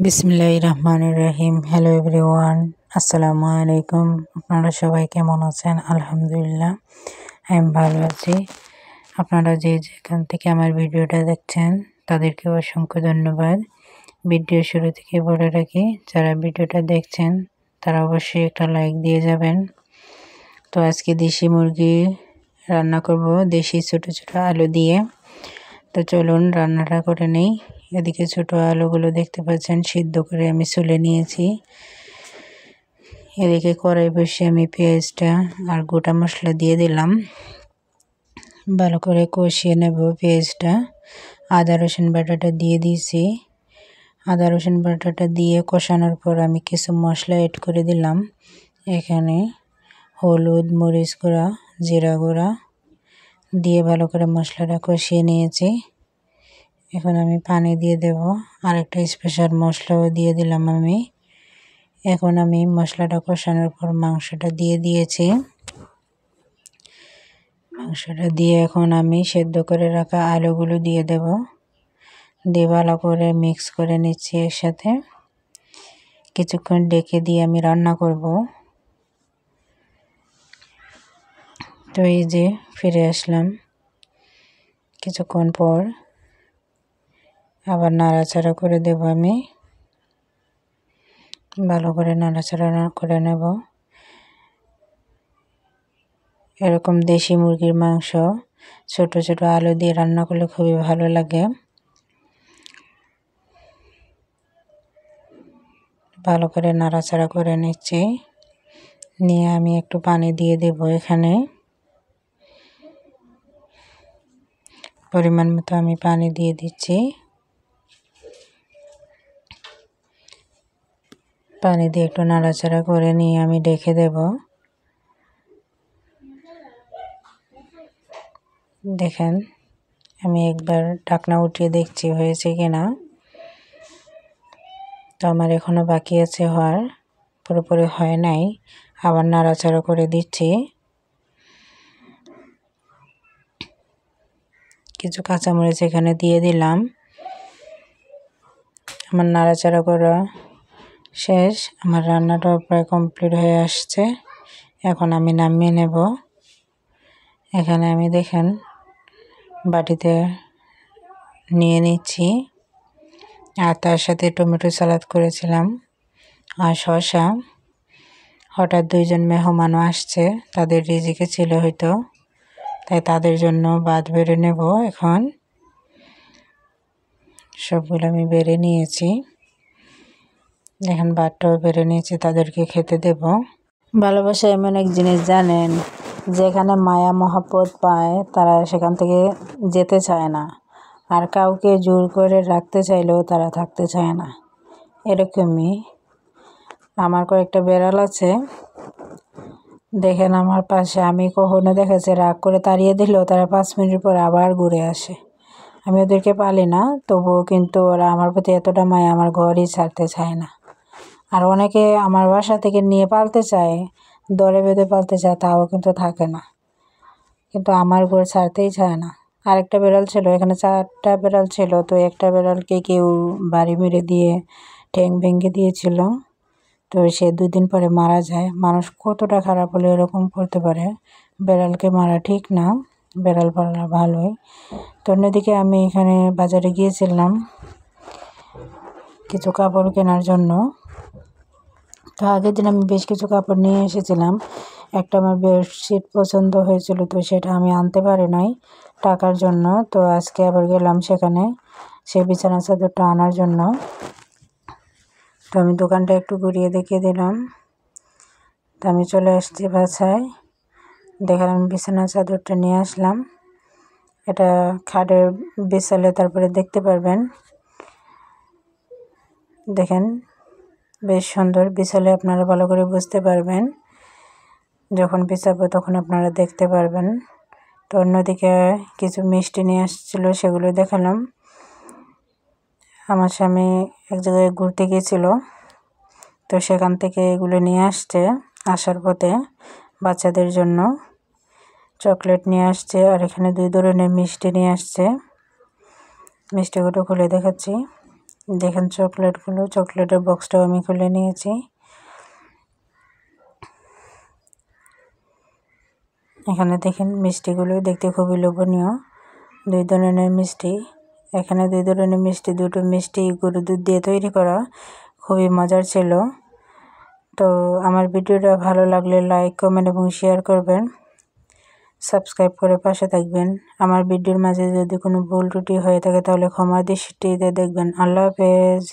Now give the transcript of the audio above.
বিসমিল্লাহির রহমানির রহিম। Hello everyone, আসসালামু আলাইকুম। আপনারা সবাই কেমন আছেন? আলহামদুলিল্লাহ, আমি ভালো আছি। আপনারা যেখান থেকে আমার ভিডিওটা দেখছেন তাদেরকে অসংখ্য ধন্যবাদ। ভিডিও শুরু থেকে বলে রাখি, যারা ভিডিওটা দেখছেন তারা অবশ্যই একটা লাইক দিয়ে যাবেন। তো আজকে দেশি মুরগি রান্না করব, দেশি ছোট ছোট আলু দিয়ে। তো চলুন রান্নাটা করে নেই। এদিকে ছোট আলুগুলো দেখতে পাচ্ছেন সিদ্ধ করে আমি ছুলে নিয়েছি। এদিকে কড়াই বসে আমি পেঁয়াজটা আর গোটা মশলা দিয়ে দিলাম, ভালো করে কষিয়ে নেব পেঁয়াজটা। আদা রসুন বাটাটা দিয়ে দিয়েছি। আদা রসুন বাটাটা দিয়ে কষানোর পর আমি কিছু মশলা অ্যাড করে দিলাম। এখানে হলুদ, মরিচ গুঁড়া, জিরা গুঁড়া দিয়ে ভালো করে মশলাটা কষিয়ে নিয়েছি। এখন আমি পানি দিয়ে দেব, আর একটা স্পেশাল মশলাও দিয়ে দিলাম আমি। এখন আমি মশলাটা কষানোর পর মাংসটা দিয়ে দিয়েছি। মাংসটা দিয়ে এখন আমি সেদ্ধ করে রাখা আলুগুলো দিয়ে দেব, দিয়ে ভালো করে মিক্স করে নিচ্ছি এর সাথে। কিছুক্ষণ ডেকে দিয়ে আমি রান্না করব। তো এই যে ফিরে আসলাম কিছুক্ষণ পর, আবার নাড়াচাড়া করে দেব আমি, ভালো করে নাড়াচাড়া করে নেব। এরকম দেশি মুরগির মাংস ছোট ছোট আলু দিয়ে রান্না করলে খুবই ভালো লাগে। ভালো করে নাড়াচাড়া করে নিচ্ছি, নিয়ে আমি একটু পানি দিয়ে দেব। এখানে পরিমাণ মতো আমি পানি দিয়ে দিচ্ছি। পানি দিয়ে একটু নাড়াচাড়া করে নিয়ে আমি ঢেকে দেব। দেখেন, আমি একবার ঢাকনা উঠিয়ে দেখছি হয়েছে কিনা। তো আমার এখনো বাকি আছে হওয়ার, পুরোপুরি হয় নাই। আবার নাড়াচাড়া করে দিচ্ছি। কিছু কাঁচামরিচ এখানে দিয়ে দিলাম। আমার নাড়াচাড়া করা শেষ, আমার রান্নাটা প্রায় কমপ্লিট হয়ে আসছে। এখন আমি নামিয়ে নেব। এখানে আমি দেখেন বাটিতে নিয়ে নিচ্ছি, আর তার সাথে টমেটো সালাদ করেছিলাম আর শসা। হঠাৎ দুইজন মেহমানও আসছে, তাদের রিজিকে ছিল হয়তো, তাই তাদের জন্য ভাত বেড়ে নেব। এখন সবগুলো আমি বেড়ে নিয়েছি, দেখেন ভাতটাও বেড়ে নিয়েছি, তাদেরকে খেতে দেব। ভালোবাসা এমন এক জিনিস জানেন, যেখানে মায়া মহব্বত পায় তারা সেখান থেকে যেতে চায় না, আর কাউকে জোর করে রাখতে চাইলেও তারা থাকতে চায় না। এরকমই আমার কয়েকটা বেড়াল আছে, দেখেন আমার পাশে। আমি কখনো দেখেছি রাগ করে তাড়িয়ে দিলেও তারা 5 মিনিট পর আবার ঘুরে আসে। আমি ওদেরকে পালি না, তবুও কিন্তু ওরা আমার প্রতি এতটা মায়া, আমার ঘরই ছাড়তে চায় না। আর অনেকে আমার বাসা থেকে নিয়ে পালতে চায়, দলে বেঁধে পালতে চায়, তাও কিন্তু থাকে না। কিন্তু আমার ঘর ছাড়তেই চায় না। আরেকটা বেড়াল ছিল, এখানে 4টা বেড়াল ছিল। তো একটা বেড়ালকে কেউ বাড়ি মেরে দিয়ে ঠ্যাং ভেঙে দিয়েছিল। তো সে 2 দিন পরে মারা যায়। মানুষ কতটা খারাপ হলে এরকম করতে পারে? বেড়ালকে মারা ঠিক না, বেড়াল পালা ভালোই। তো অন্যদিকে আমি এখানে বাজারে গিয়েছিলাম কিছু কাপড় কেনার জন্য। তো আগের দিন আমি বেশ কিছু কাপড় নিয়ে এসেছিলাম। একটা আমার বেডশিট পছন্দ হয়েছিল, তো সেটা আমি আনতে পারি নাই টাকার জন্য। তো আজকে আবার গেলাম সেখানে সেই বিছানা চাদরটা আনার জন্য। তো আমি দোকানটা একটু ঘুরিয়ে দেখিয়ে দিলাম। তো আমি চলে আসছি বাসায়, দেখেন আমি বিছানা চাদরটা নিয়ে আসলাম। এটা খাটের বিছালে তারপরে দেখতে পারবেন। দেখেন বেশ সুন্দর, বিছালে আপনারা ভালো করে বুঝতে পারবেন, যখন বিছাবো তখন আপনারা দেখতে পারবেন। তো অন্যদিকে কিছু মিষ্টি নিয়ে আসছিলো, সেগুলো দেখালাম। আমার স্বামী এক জায়গায় ঘুরতে গিয়েছিল, তো সেখান থেকে এগুলো নিয়ে আসছে। আসার পথে বাচ্চাদের জন্য চকলেট নিয়ে আসছে, আর এখানে 2 ধরনের মিষ্টি নিয়ে আসছে। মিষ্টিগুলো খুলে দেখাচ্ছি। দেখেন চকলেটের বক্সটাও আমি খুলে নিয়েছি। এখানে দেখেন মিষ্টিগুলো দেখতে খুবই লোভনীয়, 2 ধরনের মিষ্টি। এখানে 2 ধরনের মিষ্টি, দুটো মিষ্টি গরুর দুধ দিয়ে তৈরি করা, খুবই মজার ছিল। তো আমার ভিডিওটা ভালো লাগলে লাইক, কমেন্ট এবং শেয়ার করবেন, সাবস্ক্রাইব করে পাশে থাকবেন। আমার ভিডিওর মাঝে যদি কোনো ভুল ত্রুটি হয়ে থাকে তাহলে ক্ষমার দৃষ্টিতে দেখবেন। আল্লাহ হাফেজ।